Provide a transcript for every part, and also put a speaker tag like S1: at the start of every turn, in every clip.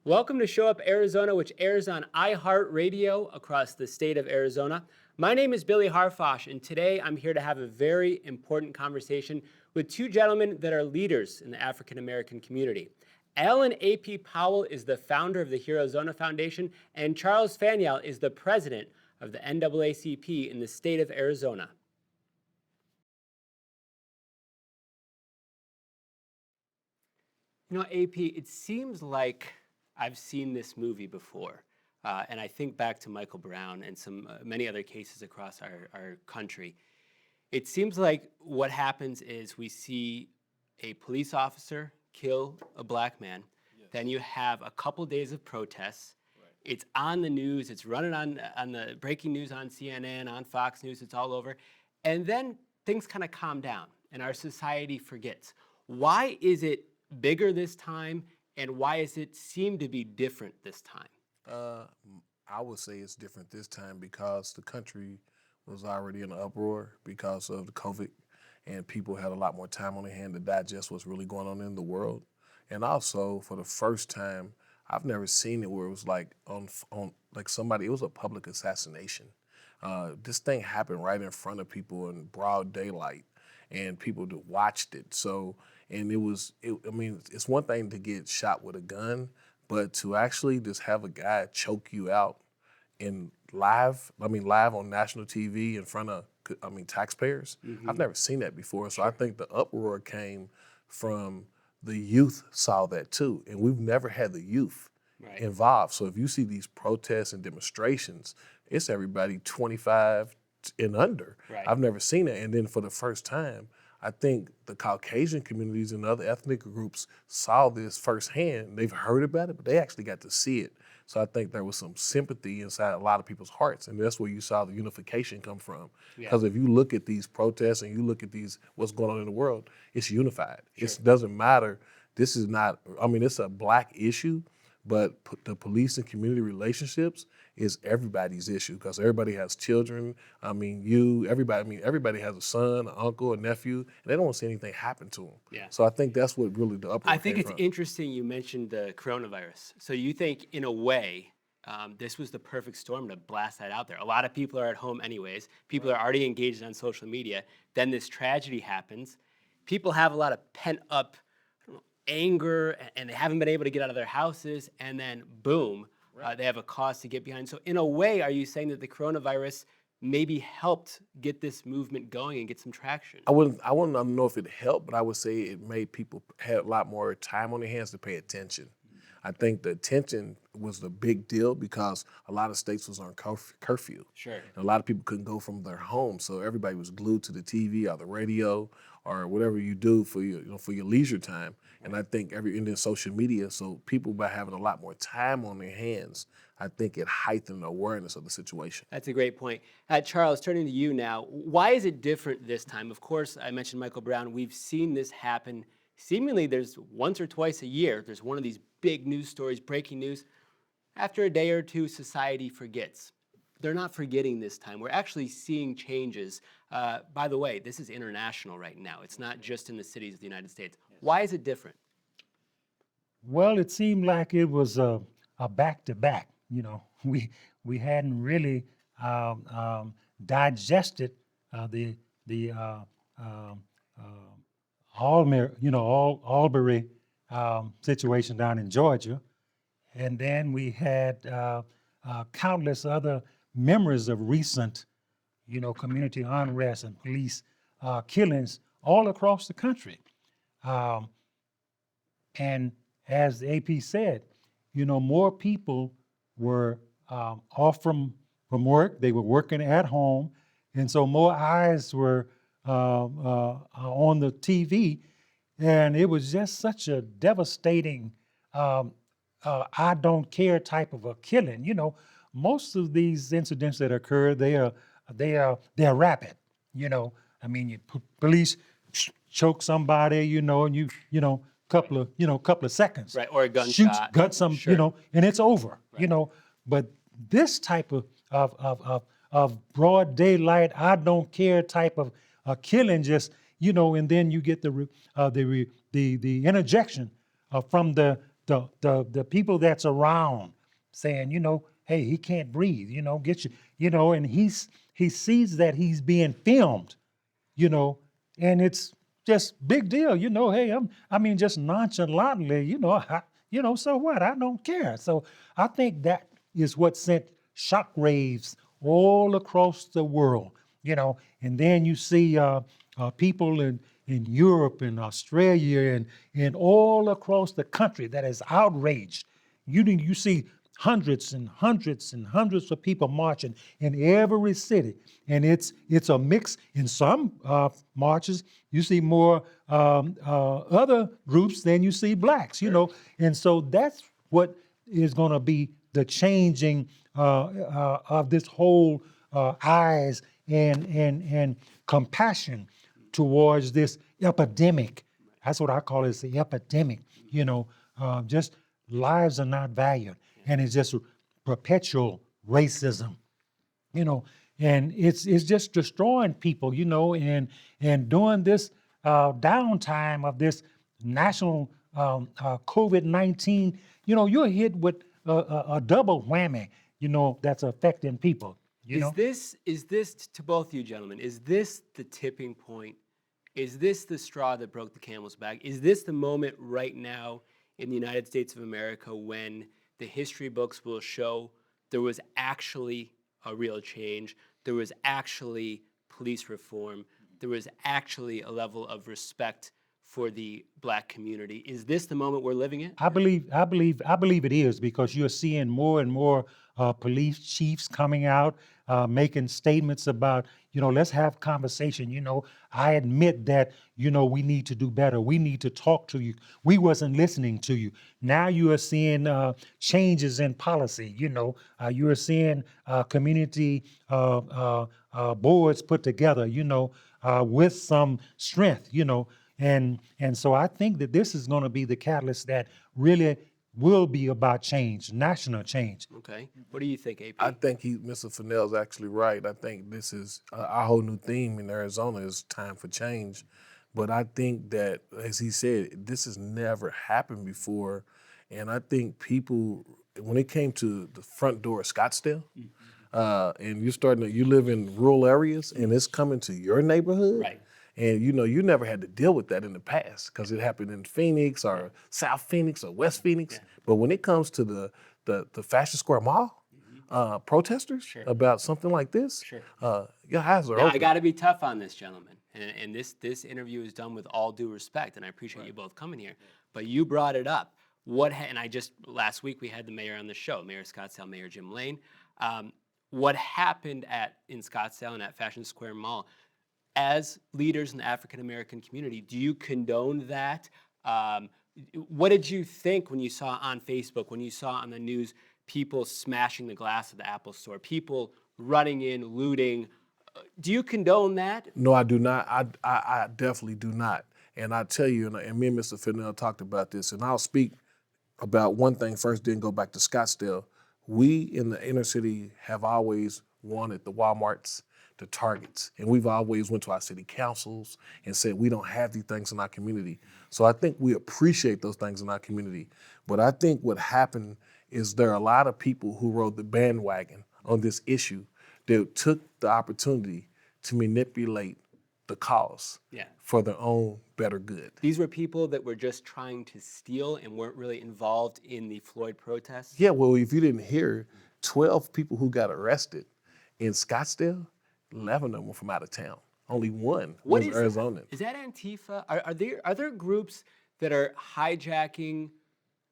S1: Welcome to Show Up Arizona, which airs on iHeartRadio across the state of Arizona. My name is Billy Harfosh, and today I'm here to have a very important conversation with two gentlemen that are leaders in the African American community. Alan A.P. Powell is the founder of the HeroZona Foundation, and Charles Fanniel is the president of the NAACP in the state of Arizona. You know, AP, it seems like I've seen this movie before. And I think back to Michael Brown and many other cases across our country. It seems like what happens is we see a police officer kill a black man. Yes. Then you have a couple days of protests. Right. It's on the news. It's running on the breaking news on CNN, on Fox News. It's all over. And then things kind of calm down and our society forgets. Why is it bigger this time, and why does it seem to be different this time?
S2: I would say it's different this time because the country was already in an uproar because of the COVID, and people had a lot more time on their hand to digest what's really going on in the world. And also, for the first time, I've never seen it where it was like on like somebody. It was a public assassination. This thing happened right in front of people in broad daylight, and people watched it. So, and I mean, it's one thing to get shot with a gun, but to actually just have a guy choke you out live on national TV in front of, taxpayers. Mm-hmm. I've never seen that before. So I think the uproar came from the youth saw that too. And we've never had the youth involved. So if you see these protests and demonstrations, it's everybody 25 and under. Right. I've never seen it. And then for the first time, I think the Caucasian communities and other ethnic groups saw this firsthand. They've heard about it, but they actually got to see it. So I think there was some sympathy inside a lot of people's hearts, and that's where you saw the unification come from. Because if you look at these protests and you look at what's going on in the world, it's unified. Sure. It doesn't matter. This is not, it's a black issue, but the police and community relationships is everybody's issue because everybody has children. Everybody has a son, an uncle, a nephew, and they don't want to see anything happen to them. Yeah. So I think that's what really the uproar
S1: I think it's
S2: from.
S1: Interesting you mentioned the coronavirus. So you think, in a way, this was the perfect storm to blast that out there. A lot of people are at home anyways. People are already engaged on social media. Then this tragedy happens. People have a lot of pent-up anger, and they haven't been able to get out of their houses, and then boom, they have a cause to get behind. So in a way, are you saying that the coronavirus maybe helped get this movement going and get some traction?
S2: I wouldn't know if it helped, but I would say it made people have a lot more time on their hands to pay attention. I think the attention was the big deal because a lot of states was on curfew. Sure. And a lot of people couldn't go from their homes, so everybody was glued to the TV or the radio or whatever you do for your leisure time. And I think and then social media, so people by having a lot more time on their hands, I think it heightened the awareness of the situation.
S1: That's a great point. Charles, turning to you now, why is it different this time? Of course, I mentioned Michael Brown. We've seen this happen. Seemingly, there's once or twice a year, there's one of these big news stories, breaking news. After a day or two, society forgets. They're not forgetting this time. We're actually seeing changes. By the way, this is international right now. It's not just in the cities of the United States. Why is it different?
S3: Well, it seemed like it was a back-to-back. We hadn't really digested the Albury situation down in Georgia, and then we had countless other memories of recent, community unrest and police killings all across the country. And as the AP said, more people were off from work. They were working at home, and so more eyes were on the TV, and it was just such a devastating, I don't care type of a killing. Most of these incidents that occur, they're rapid. Police choke somebody, and couple of seconds.
S1: Right, or a gunshot.
S3: Got some,
S1: sure.
S3: And it's over.
S1: Right.
S3: But this type of broad daylight, I don't care type of killing, just and then you get the interjection from the the people that's around saying, hey, he can't breathe, get you, and he sees that he's being filmed, you know, and it's just big deal, hey, just nonchalantly, so what? I don't care. So I think that is what sent shockwaves all across the world, and then you see people in Europe and Australia and all across the country that is outraged. You see hundreds and hundreds and hundreds of people marching in every city, and it's a mix. In some marches, you see more other groups than you see blacks, and so that's what is going to be the changing of this whole eyes and compassion towards this epidemic. That's what I call it, it's the epidemic. Just lives are not valued, and it's just perpetual racism. And it's just destroying people. And during this downtime of this national COVID-19, you're hit with a double whammy. That's affecting people.
S1: Is this to both of you gentlemen? Is this the tipping point? Is this the straw that broke the camel's back? Is this the moment right now in the United States of America when the history books will show there was actually a real change, there was actually police reform, there was actually a level of respect for the black community? Is this the moment we're living in?
S3: I believe it is, because you're seeing more and more police chiefs coming out, making statements about, let's have conversation. I admit that, we need to do better. We need to talk to you. We wasn't listening to you. Now you are seeing changes in policy. You are seeing community boards put together, with some strength, And so I think that this is going to be the catalyst that really will be about change, national change.
S1: Okay. What do you think, AP?
S2: I think Mr. Fanniel is actually right. I think this is our whole new theme in Arizona is time for change. But I think that, as he said, this has never happened before. And I think people, when it came to the front door of Scottsdale, and you live in rural areas and it's coming to your neighborhood.
S1: Right.
S2: And you never had to deal with that in the past because it happened in Phoenix or South Phoenix or West Phoenix. Yeah. But when it comes to the Fashion Square Mall, protesters about something like this, your eyes are open.
S1: I got to be tough on this, gentlemen. And this interview is done with all due respect, and I appreciate you both coming here. But you brought it up. Last week we had the mayor on the show, Mayor Scottsdale, Mayor Jim Lane. What happened in Scottsdale and at Fashion Square Mall? As leaders in the African-American community, do you condone that? What did you think when you saw on Facebook, when you saw on the news, people smashing the glass of the Apple store, people running in, looting? Do you condone that?
S2: No, I do not. I definitely do not. And I tell you, and me and Mr. Fanniel talked about this, and I'll speak about one thing first, then go back to Scottsdale. We in the inner city have always wanted the Walmarts, the Targets, and we've always went to our city councils and said we don't have these things in our community. So I think we appreciate those things in our community. But I think what happened is there are a lot of people who rode the bandwagon on this issue that took the opportunity to manipulate the cause for their own better good.
S1: These were people that were just trying to steal and weren't really involved in the Floyd protests?
S2: Yeah, well, if you didn't hear, 12 people who got arrested in Scottsdale, 11 of them were from out of town. Only one was Arizona.
S1: Is that Antifa? Are there groups that are hijacking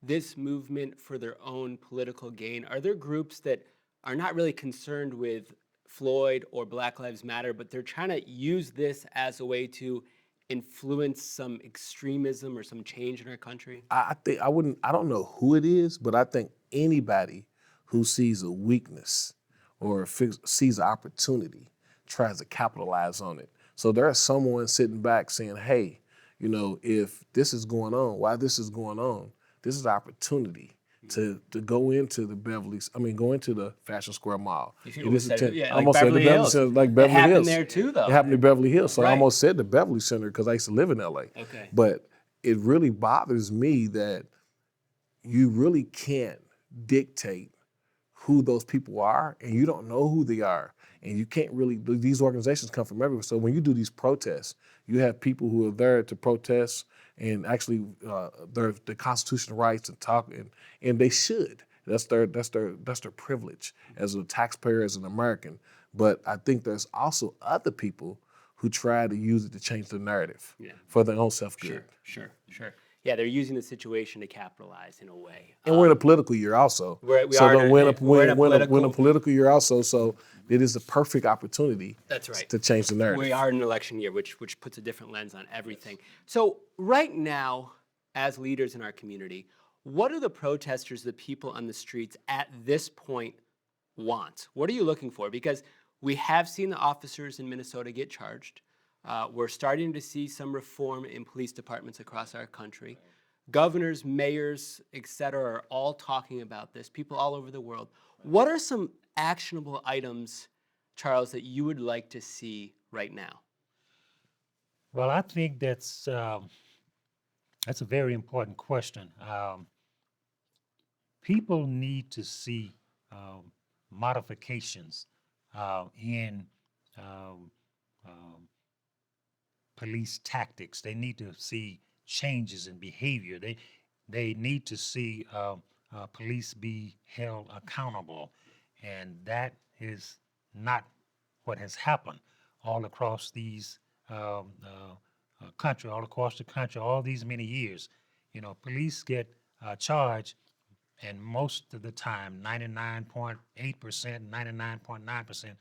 S1: this movement for their own political gain? Are there groups that are not really concerned with Floyd or Black Lives Matter, but they're trying to use this as a way to influence some extremism or some change in our country?
S2: I don't know who it is, but I think anybody who sees a weakness or sees an opportunity tries to capitalize on it. So there's someone sitting back saying, hey, if this is going on, why this is going on, this is an opportunity to go into the Fashion Square Mall.
S1: I almost said the
S2: Beverly Hills. Like Beverly
S1: Hills. It happened
S2: Hills.
S1: there too, though.
S2: It happened in Beverly Hills. So I almost said the Beverly Center because I used to live in LA.
S1: Okay.
S2: But it really bothers me that you really can't dictate who those people are, and you don't know who they are. And you can't really, these organizations come from everywhere. So when you do these protests, you have people who are there to protest and actually their constitutional rights and talk, and they should. That's their privilege as a taxpayer, as an American. But I think there's also other people who try to use it to change the narrative for their own self-good.
S1: Sure. Yeah, they're using the situation to capitalize in a way.
S2: And we're in a political year also.
S1: We're
S2: We're
S1: in
S2: in a political year also, so it is the perfect opportunity
S1: That's right.
S2: to change the narrative.
S1: We are in an election year, which puts a different lens on everything. So right now, as leaders in our community, what do the protesters, the people on the streets at this point want? What are you looking for? Because we have seen the officers in Minnesota get charged. We're starting to see some reform in police departments across our country. Governors, mayors, et cetera, are all talking about this, people all over the world. What are some actionable items, Charles, that you would like to see right now?
S3: Well, I think that's a very important question. People need to see modifications in police tactics. They need to see changes in behavior. They need to see police be held accountable, and that is not what has happened all across these country, all across the country, all these many years. You know, police get charged, and most of the time, 99.8%, 99.9%,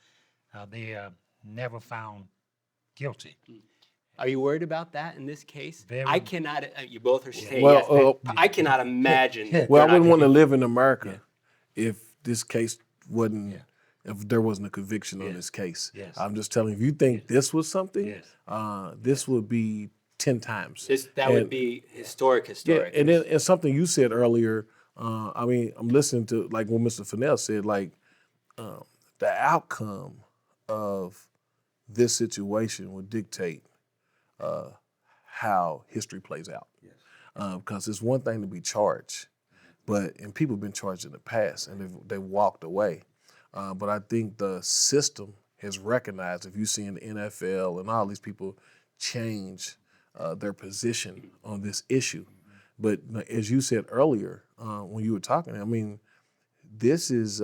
S3: they are never found guilty.
S1: Are you worried about that in this case?
S3: Very.
S1: I cannot, you both are saying
S2: Well,
S1: yes. I cannot imagine. that
S2: Well, I
S1: they're not
S2: wouldn't want to
S1: gonna-
S2: live in America if this case wasn't, if there wasn't a conviction on this case.
S3: Yes.
S2: I'm just telling you, if you think this was something,
S3: Yes.
S2: this would be 10 times.
S1: That would be historic.
S2: Yeah, and then and something you said earlier, I mean, I'm listening to like what Mr. Fanniel said, like the outcome of this situation would dictate how history plays out. Because it's one thing to be charged, and people have been charged in the past and they've walked away. But I think the system has recognized, if you see in the NFL and all these people change their position on this issue. But as you said earlier, when you were talking, I mean, this is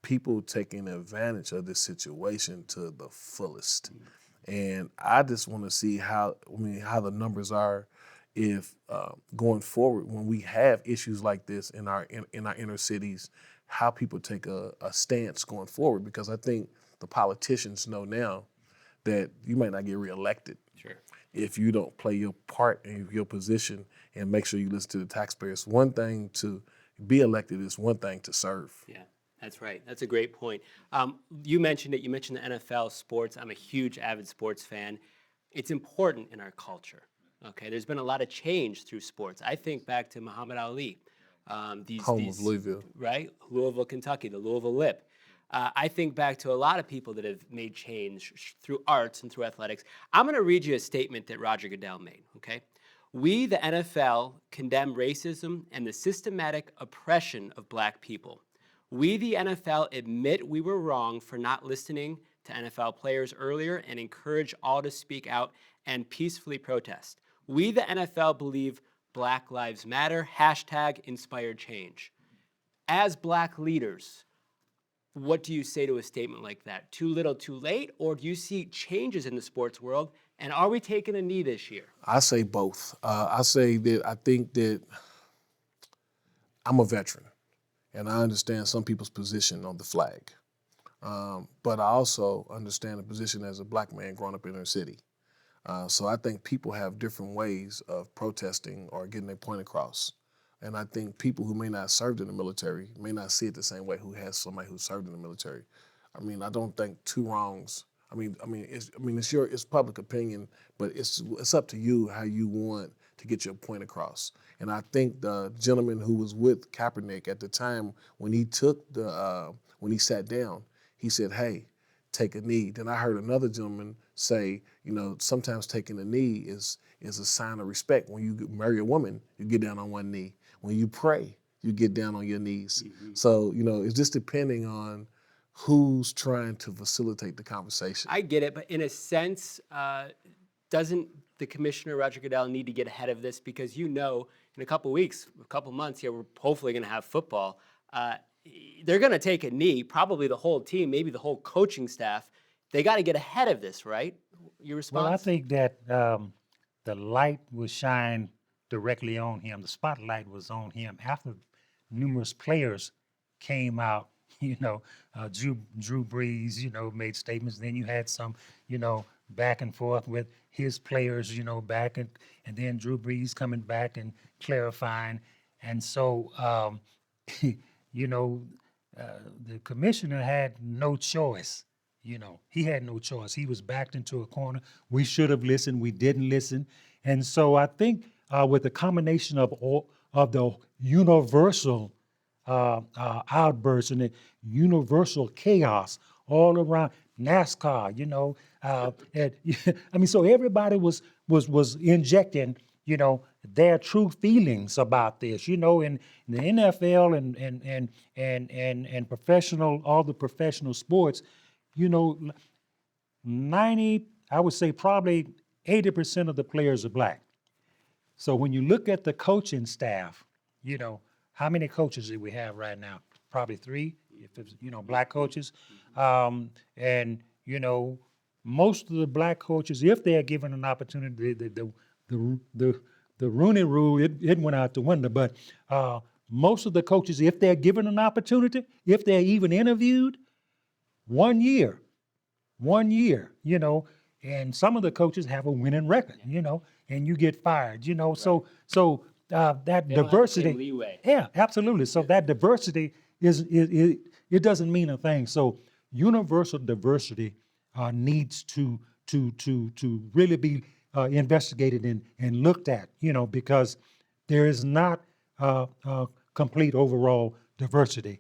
S2: people taking advantage of this situation to the fullest. And I just want to see how the numbers are if going forward, when we have issues like this in our inner cities, how people take a stance going forward. Because I think the politicians know now that you might not get reelected if you don't play your part in your position and make sure you listen to the taxpayers. One thing to be elected is one thing to serve.
S1: Yeah, that's right. That's a great point. You mentioned it. You mentioned the NFL, sports. I'm a huge avid sports fan. It's important in our culture. Okay, there's been a lot of change through sports. I think back to Muhammad Ali.
S2: Home of Louisville.
S1: Right? Louisville, Kentucky, the Louisville Lip. I think back to a lot of people that have made change through arts and through athletics. I'm going to read you a statement that Roger Goodell made, okay? We, the NFL, condemn racism and the systematic oppression of black people. We, the NFL, admit we were wrong for not listening to NFL players earlier and encourage all to speak out and peacefully protest. We, the NFL, believe Black Lives Matter, #inspired change. As black leaders, what do you say to a statement like that? Too little, too late? Or do you see changes in the sports world? And are we taking a knee this year?
S2: I say both. I say that I think that I'm a veteran, and I understand some people's position on the flag. But I also understand the position as a black man growing up in inner city. So I think people have different ways of protesting or getting their point across. And I think people who may not have served in the military may not see it the same way who has somebody who served in the military. I mean, I don't think two wrongs. It's public opinion, but it's up to you how you want to get your point across. And I think the gentleman who was with Kaepernick at the time when he when he sat down, he said, "Hey, take a knee." Then I heard another gentleman say, sometimes taking a knee is a sign of respect. When you marry a woman, you get down on one knee. When you pray, you get down on your knees. So, it's just depending on who's trying to facilitate the conversation.
S1: I get it, but in a sense, doesn't the commissioner, Roger Goodell, need to get ahead of this? Because in a couple weeks, a couple months here, we're hopefully going to have football. They're going to take a knee, probably the whole team, maybe the whole coaching staff. They got to get ahead of this, right? Your response?
S3: Well, I think that the light was shined directly on him. The spotlight was on him after numerous players came out. Drew Brees, made statements. Then you had some, back and forth with his players, back and then Drew Brees coming back and clarifying. And so, the commissioner had no choice. He had no choice. He was backed into a corner. We should have listened. We didn't listen. And so I think with the combination of the universal outbursts and the universal chaos all around NASCAR, so everybody was injecting, their true feelings about this, in the NFL and professional, all the professional sports, 90, I would say probably 80% of the players are black. So when you look at the coaching staff, how many coaches do we have right now? Probably 3, if it's, black coaches. Most of the black coaches, if they're given an opportunity, the Rooney Rule, it went out the window, but most of the coaches, if they're given an opportunity, if they're even interviewed, 1 year, and some of the coaches have a winning record, and you get fired, so that
S1: They don't have the
S3: diversity,
S1: same leeway.
S3: yeah, absolutely. So that diversity it doesn't mean a thing. So universal diversity needs to really be investigated and looked at, because there is not complete overall diversity,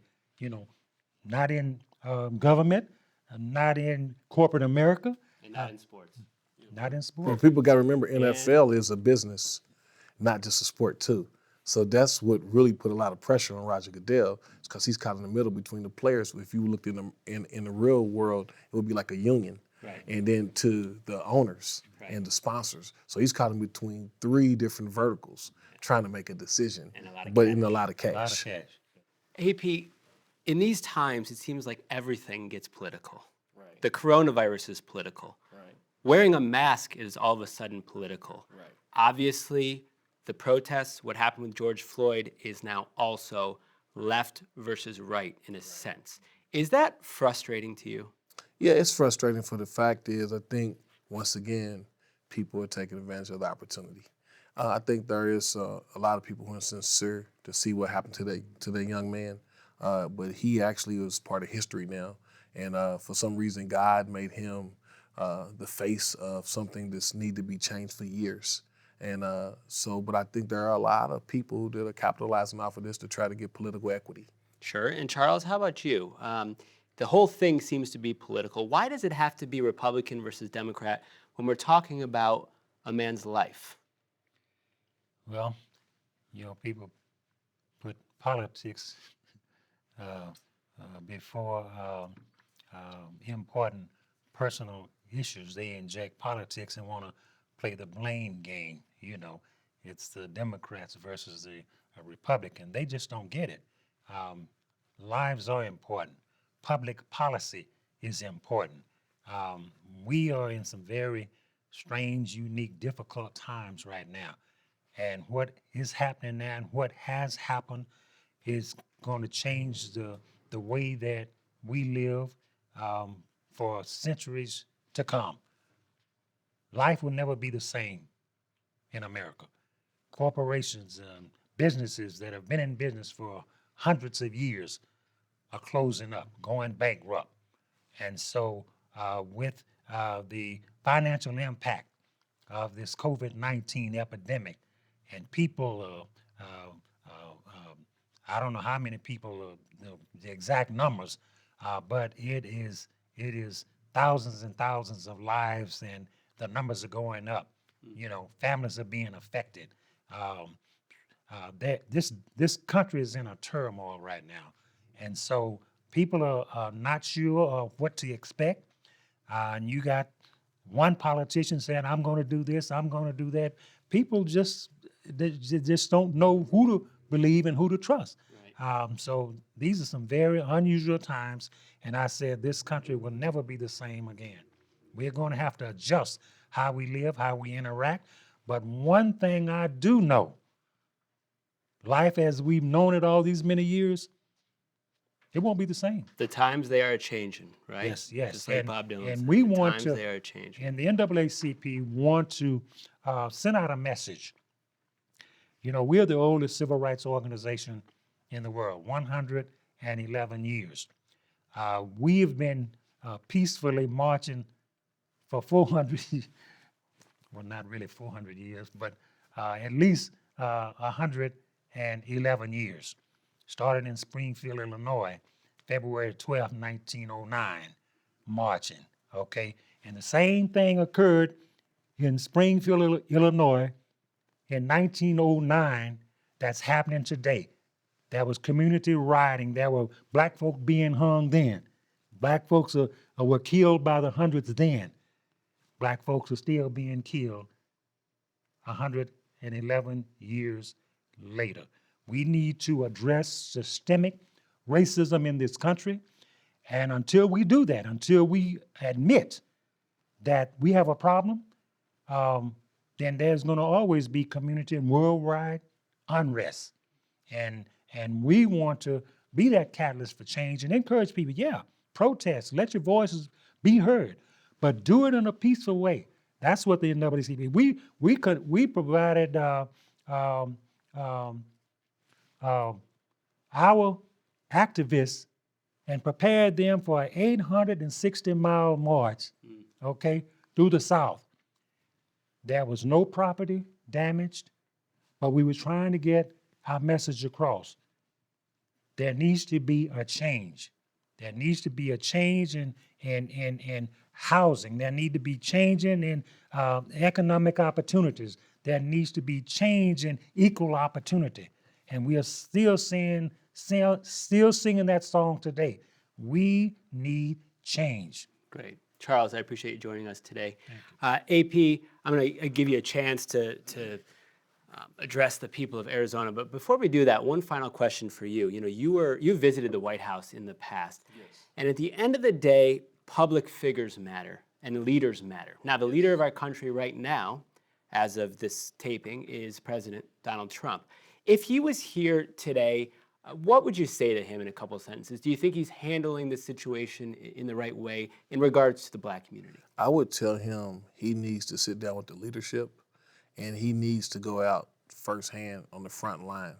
S3: not in government, not in corporate America,
S1: And not in sports.
S3: not in
S2: Well,
S3: sports.
S2: people got to remember, NFL is a business, not just a sport too. So that's what really put a lot of pressure on Roger Goodell, because he's caught in the middle between the players. If you looked in the real world, it would be like a union,
S1: Right.
S2: and then to the owners and the sponsors. So he's caught in between 3 different verticals, trying to make a decision,
S1: And a lot of
S2: but
S1: cash.
S2: in a lot of
S3: A lot of
S2: cash.
S3: cash.
S1: AP, in these times, it seems like everything gets political.
S2: Right.
S1: The coronavirus is political.
S2: Right.
S1: Wearing a mask is all of a sudden political.
S2: Right.
S1: Obviously, the protests, what happened with George Floyd, is now also left versus right in a sense. Is that frustrating to you?
S2: Yeah, it's frustrating. For the fact is, I think once again, people are taking advantage of the opportunity. I think there is a lot of people who are sincere to see what happened to that young man, but he actually was part of history now, and for some reason, God made him the face of something that's need to be changed for years. And but I think there are a lot of people that are capitalizing off of this to try to get political equity.
S1: Sure. And Charles, how about you? The whole thing seems to be political. Why does it have to be Republican versus Democrat when we're talking about a man's life?
S3: Well, people put politics before important personal issues. They inject politics and want to play the blame game. It's the Democrats versus the Republican. They just don't get it. Lives are important. Public policy is important. We are in some very strange, unique, difficult times right now. And what is happening now and what has happened is going to change the way that we live for centuries to come. Life will never be the same in America. Corporations and businesses that have been in business for hundreds of years are closing up, going bankrupt. And so with the financial impact of this COVID-19 epidemic, and people, I don't know how many people, the exact numbers, but it is thousands and thousands of lives, and the numbers are going up. Families are being affected. This country is in a turmoil right now, and so people are not sure of what to expect. And you got one politician saying, "I'm going to do this, I'm going to do that." People they just don't know who to believe and who to trust. So these are some very unusual times, and I said this country will never be the same again. We're going to have to adjust how we live, how we interact. But one thing I do know, life as we've known it all these many years, it won't be the same.
S1: The times they are changing, right?
S3: Yes, yes.
S1: Just like Bob Dylan
S3: And
S1: said,
S3: we
S1: the
S3: want
S1: times
S3: to,
S1: they are changing.
S3: and the NAACP want to send out a message. You know, we're the oldest civil rights organization in the world, 111 years. We have been peacefully marching for 400, well, not really 400 years, but at least 111 years. Started in Springfield, Illinois, February 12, 1909, marching, okay? And the same thing occurred in Springfield, Illinois in 1909 that's happening today. There was community rioting. There were black folk being hung then. Black folks were killed by the hundreds then. Black folks are still being killed 111 years later. We need to address systemic racism in this country. And until we do that, until we admit that we have a problem, then there's going to always be community and worldwide unrest. And we want to be that catalyst for change and encourage people, yeah, protest, let your voices be heard, but do it in a peaceful way. That's what the NAACP. We provided our activists and prepared them for an 860-mile march, okay, through the South. There was no property damaged, but we were trying to get our message across. There needs to be a change. There needs to be a change in housing. There need to be changing in economic opportunities. There needs to be change in equal opportunity. And we are still singing that song today. We need change.
S1: Great. Charles, I appreciate you joining us today. AP, I'm going to give you a chance to address the people of Arizona. But before we do that, one final question for you. You know, you visited the White House in the past. Yes. And at the end of the day, public figures matter and leaders matter. Now, the leader of our country right now, as of this taping, is President Donald Trump. If he was here today, what would you say to him in a couple of sentences? Do you think he's handling the situation in the right way in regards to the black community?
S2: I would tell him he needs to sit down with the leadership and he needs to go out firsthand on the front line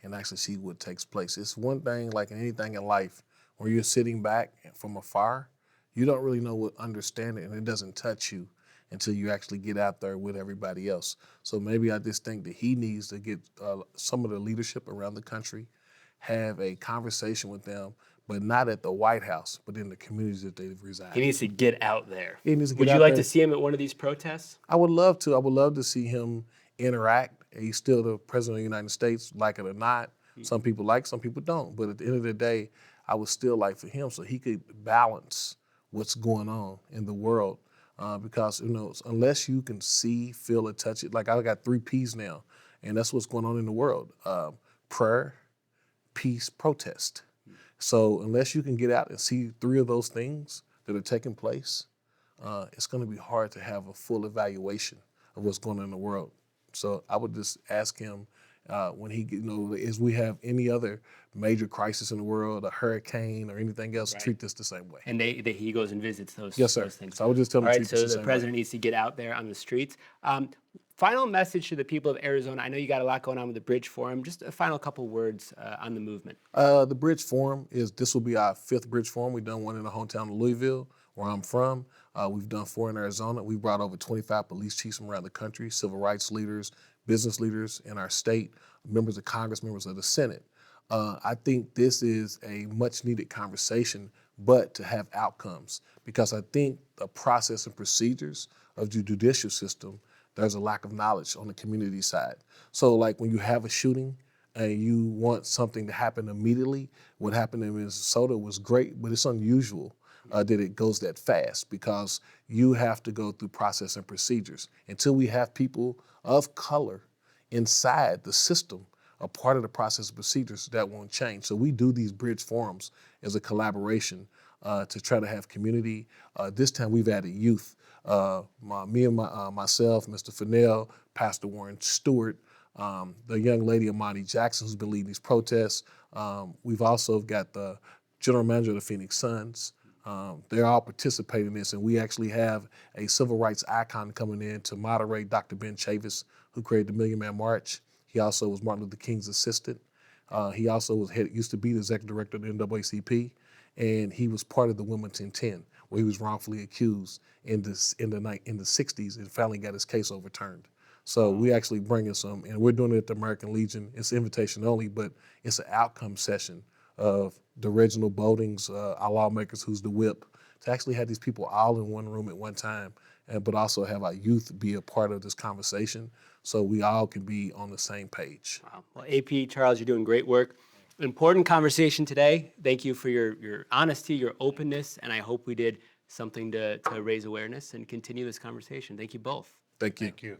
S2: and actually see what takes place. It's one thing, like in anything in life, where you're sitting back from afar, you don't really know what understand it, and it doesn't touch you until you actually get out there with everybody else. So maybe I just think that he needs to get some of the leadership around the country, have a conversation with them, but not at the White House, but in the communities that they reside.
S1: He needs to get out there.
S2: He needs to get
S1: Would
S2: out
S1: you like
S2: there.
S1: to see him at one of these protests?
S2: I would love to. I would love to see him interact. He's still the president of the United States, like it or not. Some people like, some people don't. But at the end of the day, I would still like for him so he could balance what's going on in the world. Because, you know, unless you can see, feel, or touch it, like I got 3 P's now, and that's what's going on in the world. Prayer, peace, protest. So unless you can get out and see 3 of those things that are taking place, it's going to be hard to have a full evaluation of what's going on in the world. So I would just ask him when he, you know, as we have any other major crisis in the world, a hurricane or anything else, treat this the same way.
S1: And he goes and visits those,
S2: Yes, sir.
S1: those things.
S2: So I would just tell him
S1: All
S2: to
S1: right,
S2: treat this
S1: so
S2: the
S1: the
S2: same
S1: president
S2: way.
S1: needs to get out there on the streets. Final message to the people of Arizona. I know you got a lot going on with the Bridge Forum. Just a final couple words on the movement.
S2: The Bridge Forum this will be our 5th Bridge Forum. We've done one in the hometown of Louisville, where I'm from. We've done 4 in Arizona. We brought over 25 police chiefs from around the country, civil rights leaders, business leaders in our state, members of Congress, members of the Senate. I think this is a much needed conversation, but to have outcomes, because I think the process and procedures of the judicial system there's a lack of knowledge on the community side. So like when you have a shooting and you want something to happen immediately, what happened in Minnesota was great, but it's unusual that it goes that fast because you have to go through process and procedures. Until we have people of color inside the system, a part of the process and procedures, that won't change. So we do these bridge forums as a collaboration to try to have community. This time we've added youth. Myself, Mr. Fanniel, Pastor Warren Stewart, the young lady Amani Jackson, who's been leading these protests. We've also got the general manager of the Phoenix Suns. They're all participating in this, and we actually have a civil rights icon coming in to moderate, Dr. Ben Chavis, who created the Million Man March. He also was Martin Luther King's assistant. He also used to be the executive director of the NAACP, and he was part of the Wilmington 10, where he was wrongfully accused in the 60s and finally got his case overturned. So we actually bringing some, and we're doing it at the American Legion. It's invitation only, but it's an outcome session of the Reginald Bowdings, our lawmakers, who's the whip, to actually have these people all in one room at one time, but also have our youth be a part of this conversation so we all can be on the same page.
S1: Wow. Well, AP, Charles, you're doing great work. Important conversation today. Thank you for your honesty, your openness, and I hope we did something to raise awareness and continue this conversation. Thank you both.
S2: Thank you.
S3: Thank you.